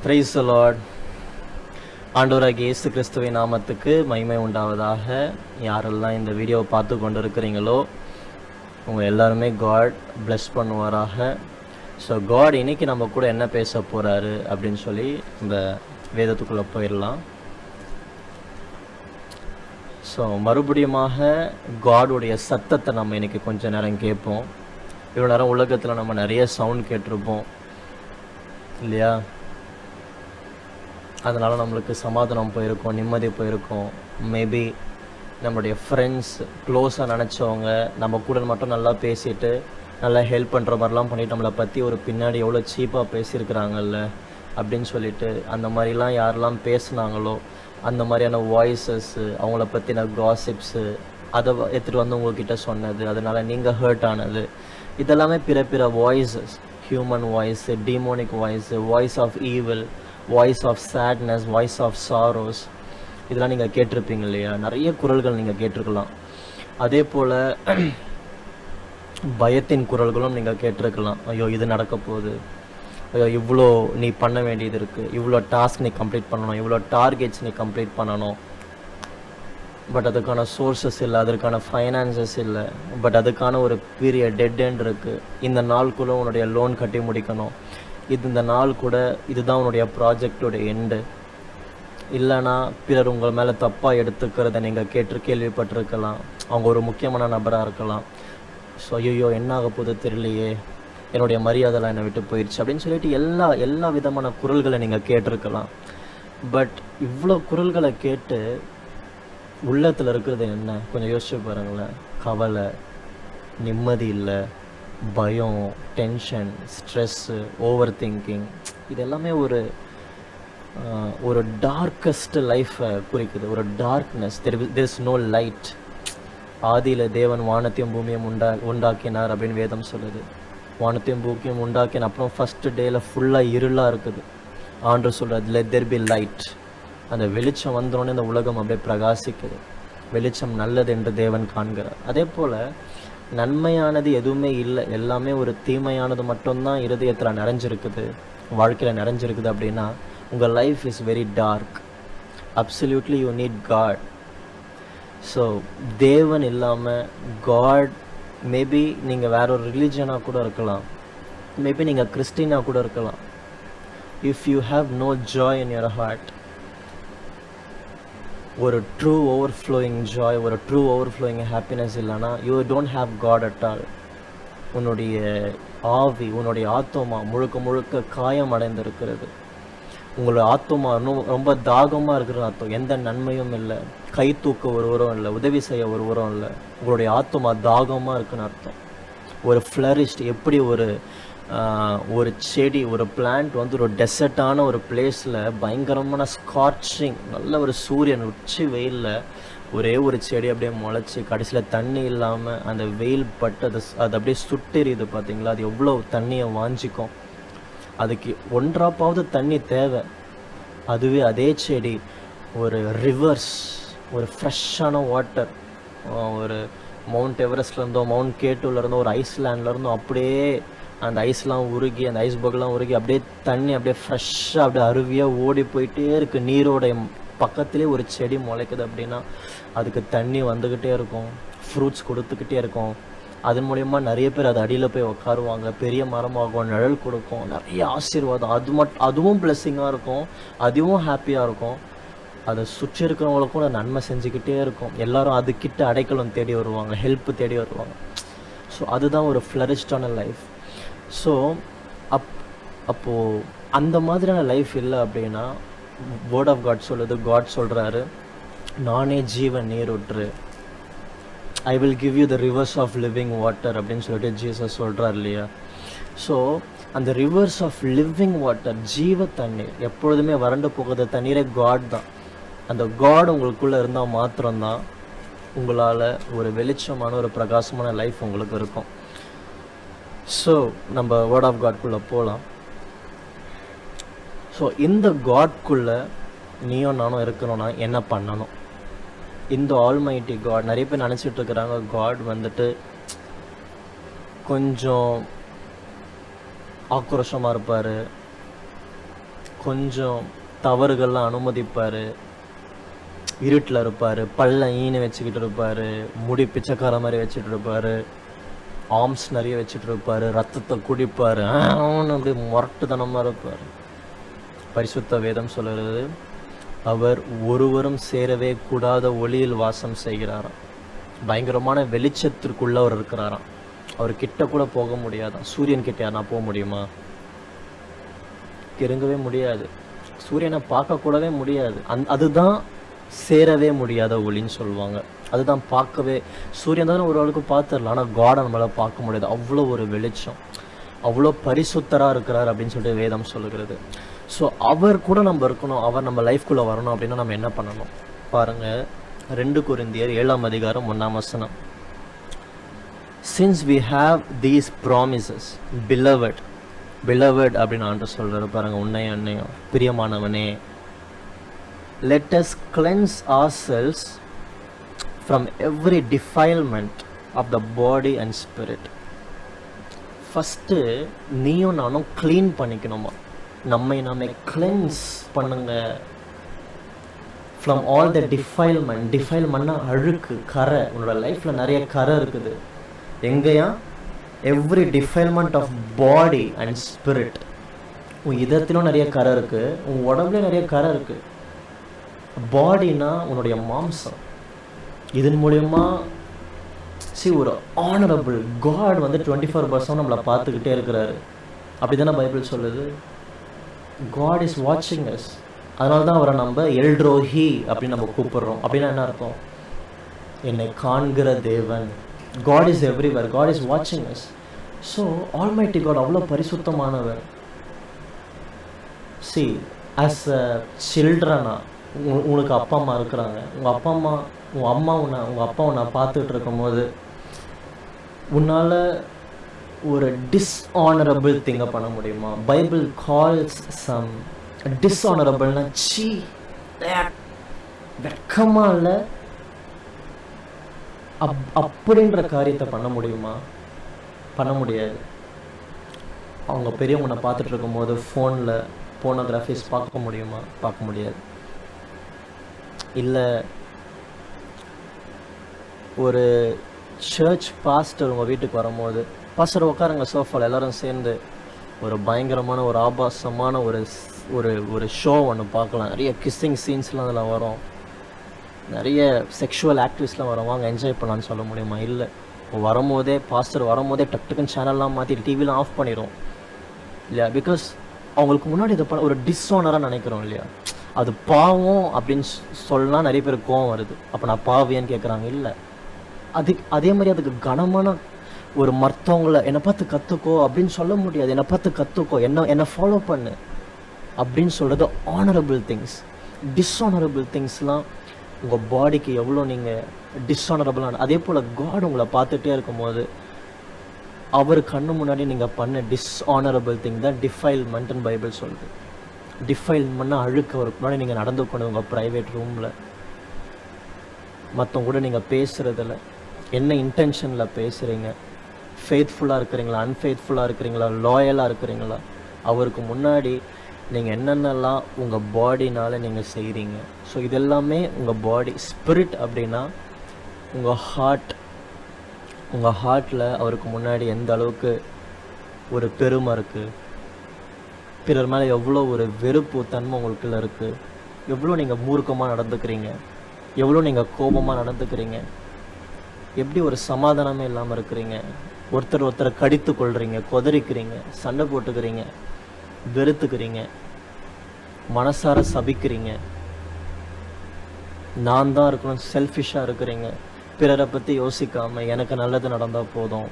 Praise the Lord. ஆண்டவராகிய இயேசு கிறிஸ்துவின் நாமத்துக்கு மகிமை உண்டாவதாக. யாரெல்லாம் இந்த வீடியோவை பார்த்து கொண்டு இருக்கிறீங்களோ உங்கள் எல்லாருமே காட் பிளஸ் பண்ணுவாராக. ஸோ காட் இன்னைக்கு நம்ம கூட என்ன பேச போகிறாரு அப்படின்னு சொல்லி இந்த வேதத்துக்குள்ளே போயிடலாம். ஸோ மறுபடியுமாக காடுடைய சத்தத்தை நம்ம இன்றைக்கி கொஞ்சம் நேரம் கேட்போம். இவ்வளோ நேரம் உலகத்தில் நம்ம நிறைய சவுண்ட் கேட்டிருப்போம் இல்லையா? அதனால் நம்மளுக்கு சமாதானம் போயிருக்கோம், நிம்மதி போயிருக்கோம். மேபி நம்மளுடைய ஃப்ரெண்ட்ஸ் க்ளோஸாக நினச்சவங்க நம்ம கூட மட்டும் நல்லா பேசிட்டு நல்லா ஹெல்ப் பண்ணுற மாதிரிலாம் பண்ணிவிட்டு நம்மளை பற்றி ஒரு பின்னாடி எவ்வளோ சீப்பாக பேசியிருக்கிறாங்கல்ல அப்படின்னு சொல்லிட்டு அந்த மாதிரிலாம் யாரெல்லாம் பேசுனாங்களோ அந்த மாதிரியான வாய்ஸஸ்ஸு, அவங்கள பற்றின காசிப்ஸு, அதை எடுத்துகிட்டு வந்து உங்கள்கிட்ட சொன்னது, அதனால் நீங்கள் ஹர்ட் ஆனது, இதெல்லாமே பிற voices, human voice, demonic voice, voice of evil, voice of sadness, voice of sorrows, இதெல்லாம் நீங்கள் கேட்டிருப்பீங்க இல்லையா? நிறைய குரல்கள் நீங்கள் கேட்டிருக்கலாம். அதே போல் பயத்தின் குரல்களும் நீங்கள் கேட்டிருக்கலாம். ஐயோ இது நடக்க போகுது, ஐயோ இவ்வளோ நீ பண்ண வேண்டியது இருக்குது, இவ்வளோ டாஸ்க் நீ கம்ப்ளீட் பண்ணணும், இவ்வளோ டார்கெட்ஸ் நீ கம்ப்ளீட் பண்ணணும், பட் அதுக்கான சோர்ஸஸ் இல்லை, அதற்கான ஃபைனான்சஸ் இல்லை, பட் அதுக்கான ஒரு பீரியட் டெட் எண்ட் இருக்குது, இந்த நாளுக்குள்ளே உன்னுடைய லோன் கட்டி முடிக்கணும், இந்த நாள் கூட இதுதான் உன்னுடைய ப்ராஜெக்டோட எண்டு, இல்லைனா பிறர் உங்கள் மேலே தப்பாக எடுத்துக்கிறத நீங்கள் கேள்விப்பட்டிருக்கலாம். அவங்க ஒரு முக்கியமான நபராக இருக்கலாம். ஸோ ஐயோ என்ன ஆக போகுது தெரியலையே, என்னுடைய மரியாதைலாம் என்னை விட்டு போயிடுச்சு அப்படின்னு சொல்லிட்டு எல்லா விதமான குரல்களை நீங்கள் கேட்டிருக்கலாம். பட் இவ்வளோ குரல்களை கேட்டு உள்ளத்தில் இருக்கிறது என்ன கொஞ்சம் யோசிச்சு பாருங்களேன். கவலை, நிம்மதி இல்லை, பயம், டென்ஷன், ஸ்ட்ரெஸ்ஸு, ஓவர் திங்கிங், இது எல்லாமே ஒரு டார்க்கஸ்ட் லைஃப்பை குறிக்குது. ஒரு darkness, there is no light. ஆதியில் தேவன் வானத்தையும் பூமியும் உண்டாக்கினார் அப்படின்னு வேதம் சொல்லுது. வானத்தையும் பூமியும் உண்டாக்கின அப்புறம் ஃபஸ்ட்டு டேயில் ஃபுல்லாக இருளாக இருக்குது. ஆண்டவர் சொல்கிறது லெட் தேர் பி லைட். அந்த வெளிச்சம் வந்தோடனே இந்த உலகம் அப்படியே பிரகாசிக்குது. வெளிச்சம் நல்லது என்று தேவன் காண்கிறார். அதே போல் நன்மையானது எதுவுமே இல்லை, எல்லாமே ஒரு தீமையானது மட்டும்தான் இருதயத்தில் நிறைஞ்சிருக்குது, வாழ்க்கையில் நிறைஞ்சிருக்குது அப்படின்னா உங்கள் life is very dark. Absolutely you need God. So தேவன் இல்லாமல் காட், மேபி நீங்கள் வேற ஒரு ரிலீஜனாக கூட இருக்கலாம், மேபி நீங்கள் கிறிஸ்டினாக கூட இருக்கலாம். If you have no joy in your heart, ஒரு ட்ரூ ஓவர்ஃப்ளோயிங் ஜாய், ஒரு ட்ரூ ஓவர்ஃப்ளோயிங் ஹாப்பினஸ் இல்லைனா you don't have God at all. உன்னுடைய ஆவி, உன்னுடைய ஆத்மா முழுக்க காயம் அடைந்திருக்கிறது. உங்களோட ஆத்மா ரொம்ப தாகமாக இருக்கிற அர்த்தம். எந்த நன்மையும் இல்லை, கை தூக்க ஒருவரும் இல்லை, உதவி செய்ய ஒருவரும் இல்லை. உங்களுடைய ஆத்மா தாகமாக இருக்குன்னு அர்த்தம். ஒரு ஃப்ளரிஷ்ட், எப்படி ஒரு செடி, ஒரு பிளான்ட் வந்து ஒரு டெசர்ட்டான ஒரு பிளேஸில் பயங்கரமான ஸ்கார்ச்சிங், நல்ல ஒரு சூரியன் உச்சி வெயிலில் ஒரே ஒரு செடி அப்படியே முளைச்சி கடைசியில் தண்ணி இல்லாமல் அந்த வெயில் பட்டு அது அப்படியே சுட்டெரியுது பார்த்தீங்களா? அது எவ்வளோ தண்ணியை வாஞ்சிக்கும். அதுக்கு 1 ட்ராப்பாவது தண்ணி தேவை. அதுவே அதே செடி ஒரு ரிவர்ஸ், ஒரு ஃப்ரெஷ்ஷான வாட்டர், ஒரு மவுண்ட் எவரெஸ்ட்லேருந்தோ மவுண்ட் கேட்டூலேருந்தோ ஒரு ஐஸ்லேண்ட்லேருந்தோ அப்படியே அந்த ஐஸ்லாம் உருகி, அந்த ஐஸ்பர்க்லாம் உருகி அப்படியே தண்ணி அப்படியே ஃப்ரெஷ்ஷாக அப்படியே அருவியாக ஓடி போயிட்டே இருக்குது. நீரோடைய பக்கத்துலேயே ஒரு செடி முளைக்குது அப்படின்னா அதுக்கு தண்ணி வந்துக்கிட்டே இருக்கும், ஃப்ரூட்ஸ் கொடுத்துக்கிட்டே இருக்கும். அதன் மூலயமா நிறைய பேர் அது அடியில் போய் உட்காருவாங்க, பெரிய மரமாகும், நிழல் கொடுக்கும், நிறைய ஆசீர்வாதம். அதுவும் பிளெஸ்ஸிங்காக இருக்கும், அதுவும் ஹாப்பியாக இருக்கும். அதை சுற்றி இருக்கிறவங்களுக்கும் அது நன்மை செஞ்சுக்கிட்டே இருக்கும். எல்லோரும் அதுக்கிட்ட அடைக்கலம் தேடி வருவாங்க, ஹெல்ப் தேடி வருவாங்க. ஸோ அதுதான் ஒரு ஃப்ளரிஷ்டான லைஃப். ஸோ அப்போது அந்த மாதிரியான லைஃப் இல்லை அப்படின்னா வேர்ட் ஆஃப் காட் சொல்லுது, காட் சொல்கிறாரு நானே ஜீவன் நீரூற்று, I will give you the rivers of living water அப்படின்னு சொல்லிட்டு ஜீசஸ் சொல்கிறார் இல்லையா? ஸோ அந்த ரிவர்ஸ் ஆஃப் லிவிங் வாட்டர், ஜீவ தண்ணீர், எப்பொழுதுமே வறண்டு போகிற தண்ணீரே காட் தான். அந்த காட் உங்களுக்குள்ளே இருந்தால் மாத்திரம்தான் உங்களால் ஒரு வெளிச்சமான ஒரு பிரகாசமான லைஃப் உங்களுக்கு இருக்கும். ஸோ நம்ம வேர்ட் ஆஃப் காட்குள்ளே போகலாம். ஸோ இந்த காட்குள்ளே நீயும் நானும் இருக்கணும்னா என்ன பண்ணணும்? இந்த ஆல்மைட்டி காட், நிறைய பேர் நினச்சிட்டு இருக்கிறாங்க காட் வந்துட்டு கொஞ்சம் ஆக்ரோஷமாக இருப்பார், கொஞ்சம் தவறுகள்லாம் அனுமதிப்பார், இருட்டில் இருப்பார், பல்ல ஈனு வச்சுக்கிட்டு இருப்பார், முடி பிச்சைக்கார மாதிரி வச்சுட்டு இருப்பார், ஆர்ம்ஸ் நிறைய வச்சுட்டு இருப்பார், ரத்தத்தை குடிப்பார், அவனு அப்படி முரட்டுத்தனமாக இருப்பார். பரிசுத்த வேதம் சொல்கிறது, அவர் ஒருவரும் சேரவே கூடாத ஒளியில் வாசம் செய்கிறாராம். பயங்கரமான வெளிச்சத்திற்குள்ள அவர் இருக்கிறாராம். அவர் கிட்ட கூட போக முடியாதான். சூரியன் கிட்ட யாருனா போக முடியுமா? இறங்கவே முடியாது. சூரியனை பார்க்கக்கூடவே முடியாது. அதுதான் சேரவே முடியாத ஒளின்னு சொல்லுவாங்க. அதுதான் பார்க்கவே, சூரியன் தானே ஒரு ஆளுக்கு பார்த்துடலாம், ஆனால் காடை நம்மளால் பார்க்க முடியாது. அவ்வளோ ஒரு வெளிச்சம், அவ்வளோ பரிசுத்தராக இருக்கிறார் அப்படின்னு சொல்லிட்டு வேதம் சொல்லுகிறது. ஸோ அவர் கூட நம்ம இருக்கணும், அவர் நம்ம லைஃப்குள்ளே வரணும் அப்படின்னா நம்ம என்ன பண்ணணும் பாருங்கள். 2 கொரிந்தியர் 7ஆம் அதிகாரம் 1ஆம் வசனம். Since we have these promises, beloved அப்படின்னு ஆண்டவர் சொல்கிறாரு பாருங்க. உன்னையும் என்னையும் பிரியமானவனே, let us cleanse ourselves from every defilement of the body and spirit. First நீயும் நானும் க்ளீன் பண்ணிக்கணுமா, நம்மை நாமே கிளென்ஸ் பண்ணுங்க. From all the defilement. டிஃபைல்மெண்ட்னா அழுக்கு, கரை. உன்னோட லைஃப்பில் நிறைய கரை இருக்குது. எங்கேயா? Every defilement of body and spirit. உன் இதத்திலும் நிறைய கரை இருக்குது, உன் உடம்புலையும் நிறைய கரை இருக்குது. பாடினா உன்னுடைய மாம்சம். இதன் மூலயமா ஒரு ஆனரபிள் காட் வந்து 24/7 நம்மளை பார்த்துக்கிட்டே இருக்கிறாரு. அப்படி தானே பைபிள் சொல்லுது. God is watching us. அதனால தான் அவரை நம்ம எல்ரோஹி அப்படின்னு நம்ம கூப்பிடுறோம். அப்படின்னா என்ன அர்த்தம்? என்னை காண்கிற தேவன். God is everywhere. God is watching us. So Almighty God அவ்வளோ பரிசுத்தமானவர். See, as a children, உனக்கு அப்பா அம்மா இருக்கிறாங்க. உங்கள் அப்பா உன்னை பார்த்துட்டு இருக்கும்போது உன்னால் ஒரு டிஸ்ஆனரபிள் திங்கை பண்ண முடியுமா? பைபிள் கால்ஸ் சம் டிஸ்ஆனரபிள்னா சீ, வெக்கமா இல்லை அப்படின்ற காரியத்தை பண்ண முடியுமா? பண்ண முடியாது. அவங்க பெரியவங்க பார்த்துட்டு இருக்கும்போது ஃபோனில் போனோகிராஃபிஸ் பார்க்க முடியுமா? பார்க்க முடியாது. இல்லை ஒரு சர்ச் பாஸ்டர் உங்கள் வீட்டுக்கு வரும்போது, பாஸ்டர் உட்காருங்க சோஃபாவில், எல்லோரும் சேர்ந்து ஒரு பயங்கரமான ஒரு ஆபாசமான ஒரு ஒரு ஒரு ஷோ ஒன்று பார்க்கலாம். நிறைய கிஸ்ஸிங் சீன்ஸ்லாம் அதில் வரும், நிறைய செக்ஷுவல் ஆக்டிவிஸ்லாம் வரும், வாங்க என்ஜாய் பண்ணலான்னு சொல்ல முடியுமா? இல்லை. வரும்போதே பாஸ்டர் வரும்போதே டக்குன்னு சேனல்லாம் மாற்றி டிவிலாம் ஆஃப் பண்ணிடும் இல்லையா? பிகாஸ் அவங்களுக்கு முன்னாடி இதை ஒரு டிஸ்ஆனராக நினைக்கிறோம் இல்லையா? அது பாவம் அப்படின்னு சொல்லலாம். நிறைய பேர் கோவம் வருது, அப்போ நான் பாவியான்னு கேட்குறாங்க. இல்லை, அதே மாதிரி அதுக்கு கனமான ஒரு மற்றவங்களை என்னை பார்த்து கற்றுக்கோ அப்படின்னு சொல்ல முடியாது. என்னை பார்த்து கற்றுக்கோ, என்னை ஃபாலோ பண்ணு அப்படின்னு சொல்கிறது ஆனரபிள் திங்ஸ். டிஸ்ஆனரபிள் திங்ஸ்லாம் உங்கள் பாடிக்கு எவ்வளோ நீங்கள் டிஸ்ஆனரபிளான, அதே போல் காட் உங்களை பார்த்துட்டே இருக்கும்போது அவர் கண்ணு முன்னாடி நீங்கள் பண்ண டிஸ்ஆனரபிள் திங் தான் டிஃபைல்மெண்ட்னு பைபிள் சொல்லுது. டிஃபைல்மெண்ட்னா அழுக்கு. அவருக்கு முன்னாடி நீங்கள் நடந்துக்கணும். உங்கள் ப்ரைவேட் ரூமில் மற்றவங்க கூட நீங்கள் பேசுகிறதில்ல, என்ன இன்டென்ஷனில் பேசுகிறீங்க, ஃபெய்த்ஃபுல்லாக இருக்கிறீங்களா, அன்ஃபெய்த்ஃபுல்லாக இருக்கிறீங்களா, லாயலாக இருக்கிறீங்களா, அவருக்கு முன்னாடி நீங்கள் என்னென்னலாம் உங்கள் பாடினால் நீங்கள் செய்கிறீங்க. ஸோ இதெல்லாமே உங்கள் பாடி. ஸ்பிரிட் அப்படின்னா உங்கள் ஹார்ட்டில் அவருக்கு முன்னாடி எந்த அளவுக்கு ஒரு பெருமை இருக்குது, பிறர் மேலே எவ்வளோ ஒரு வெறுப்பு தன்மை உங்களுக்குள்ள இருக்குது, எவ்வளோ நீங்கள் மூர்க்கமாக நடந்துக்கிறீங்க, எவ்வளோ நீங்கள் கோபமாக நடந்துக்கிறீங்க, எப்படி ஒரு சமாதானமே இல்லாமல் இருக்கிறீங்க, ஒருத்தரை கடித்து கொள்கிறீங்க, கொதறிக்கிறீங்க, சண்டை போட்டுக்கிறீங்க, வெறுத்துக்கிறீங்க, மனசார சபிக்கிறீங்க, நான் தான் இருக்கணும் செல்ஃபிஷாக இருக்கிறீங்க, பிறரை பற்றி யோசிக்காமல் எனக்கு நல்லது நடந்தால் போதும்,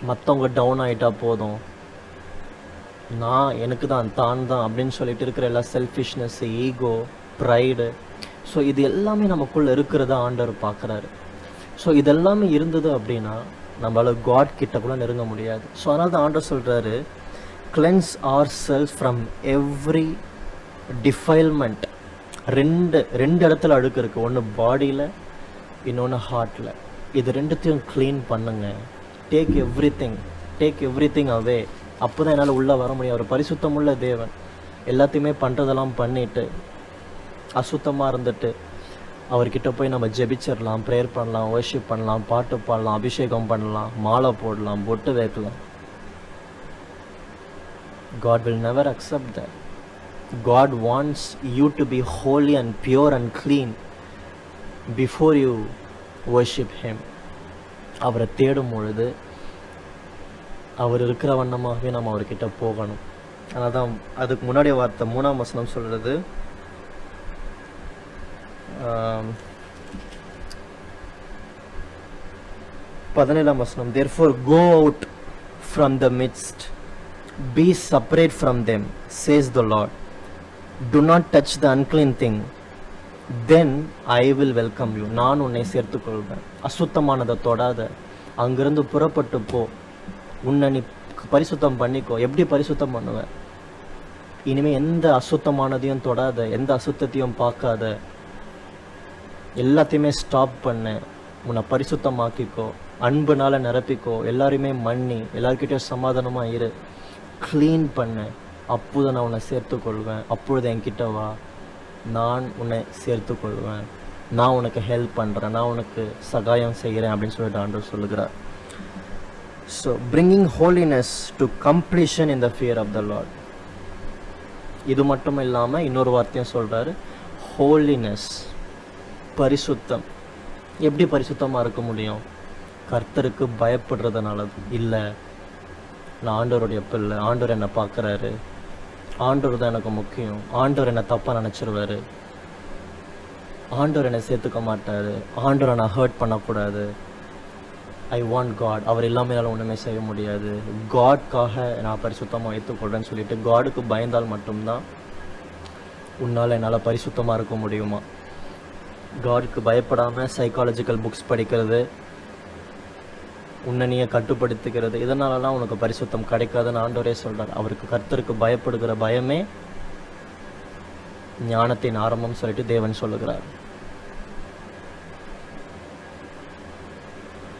மற்றவங்க டவுன் ஆகிட்டா போதும், நான் எனக்கு தான் தான் அப்படின்னு சொல்லிட்டு இருக்கிற எல்லா செல்ஃபிஷ்னஸ், ஈகோ, ப்ரைடு. ஸோ இது எல்லாமே நமக்குள்ளே இருக்கிறத ஆண்டவர் பார்க்குறாரு. ஸோ இதெல்லாமே இருந்தது அப்படின்னா நம்மளால் காட் கிட்ட கூட நெருங்க முடியாது. ஸோ அதனால தான் ஆண்டவர் சொல்கிறாரு, cleanse our self from every defilement. ரெண்டு இடத்துல அழுக்கு இருக்குது. ஒன்று பாடியில், இன்னொன்று ஹார்ட்டில். இது ரெண்டுத்தையும் க்ளீன் பண்ணுங்க. டேக் எவ்ரி திங் அவே. அப்போ தான் என்னால் உள்ளே வர முடியும். அவர் பரிசுத்தமுள்ள தேவன். எல்லாத்தையுமே பண்ணுறதெல்லாம் பண்ணிட்டு அசுத்தமாக இருந்துட்டு அவர்கிட்ட போய் நம்ம ஜெபிச்சிடலாம், ப்ரேயர் பண்ணலாம், வர்ஷிப் பண்ணலாம், பாட்டு பாடலாம், அபிஷேகம் பண்ணலாம், மாலை போடலாம், பொட்டு வைக்கலாம். God will never accept that. God wants you to be holy and pure and clean before you worship Him. அவரை தேடும் பொழுது அவர் இருக்கிற வண்ணமாகவே நம்ம அவர்கிட்ட போகணும். அதனால தான் அதுக்கு முன்னாடி வார்த்தை 3ஆம் வசனம் சொல்கிறது, 17ஆம் வசனம், therefore go out from the midst, be separate from them, says the Lord, do not touch the unclean thing, then I will welcome you. நான் உன்னை சேர்த்துக்கொள்வேன். அசுத்தமானதை தொடாத, அங்கிருந்து புறப்பட்டு போ, உன்னை நீ பரிசுத்தம் பண்ணிக்கோ. எப்படி பரிசுத்தம் பண்ணுவேன்? இனிமேல் எந்த அசுத்தமானதையும் தொடாத, எந்த அசுத்தத்தையும் பார்க்காத, எல்லாத்தையுமே ஸ்டாப் பண்ண, உன்னை பரிசுத்தமாக்கிக்கோ, அன்புனால நிரப்பிக்கோ, எல்லாரையுமே மன்னி, எல்லாருக்கிட்டையும் சமாதானமாக இரு, க்ளீன் பண்ண. அப்போது நான் உன்னை சேர்த்துக்கொள்வேன். அப்பொழுது என்கிட்ட வா, நான் உன்னை சேர்த்துக்கொள்வேன், நான் உனக்கு ஹெல்ப் பண்ணுறேன், நான் உனக்கு சகாயம் செய்கிறேன் அப்படின்னு சொல்லிட்டு ஆண்டவர் சொல்லுகிறார். So bringing holiness to completion in the fear of the Lord. இது மட்டும் இல்லாமல் இன்னொரு வார்த்தையும் சொல்கிறாரு, ஹோலினஸ், பரிசுத்தம். எப்படி பரிசுத்தமாக இருக்க முடியும்? கர்த்தருக்கு பயப்படுறதுனால இல்லை. நான் ஆண்டவருடைய பிள்ளை, ஆண்டவர் என்னை பார்க்குறாரு, ஆண்டவர் தான் எனக்கு முக்கியம், ஆண்டவர் என்னை தப்பாக நினச்சிருவார், ஆண்டவர் என்னை சேர்த்துக்க மாட்டார், ஆண்டவரை நான் ஹர்ட் பண்ணக்கூடாது, ஐ வாண்ட் காட், அவர் இல்லாமல் என்னால் ஒன்றுமே செய்ய முடியாது, காட்காக நான் பரிசுத்தமாக வைத்துக்கொள்கிறேன்னு சொல்லிட்டு காடுக்கு பயந்தால் மட்டும்தான் உன்னால் என்னால் பரிசுத்தமாக இருக்க முடியுமா? காடுக்கு பயப்படாமல் சைக்காலஜிக்கல் புக்ஸ் படிக்கிறது, உன்னை நீயே கட்டுப்படுத்திக்கிறது, இதனாலலாம் உனக்கு பரிசுத்தம் கிடைக்காதுன்னு ஆண்டவரே சொல்கிறார். அவருக்கு கர்த்தருக்கு பயப்படுகிற பயமே ஞானத்தின் ஆரம்பம் சொல்லிட்டு தேவன் சொல்லுகிறார்.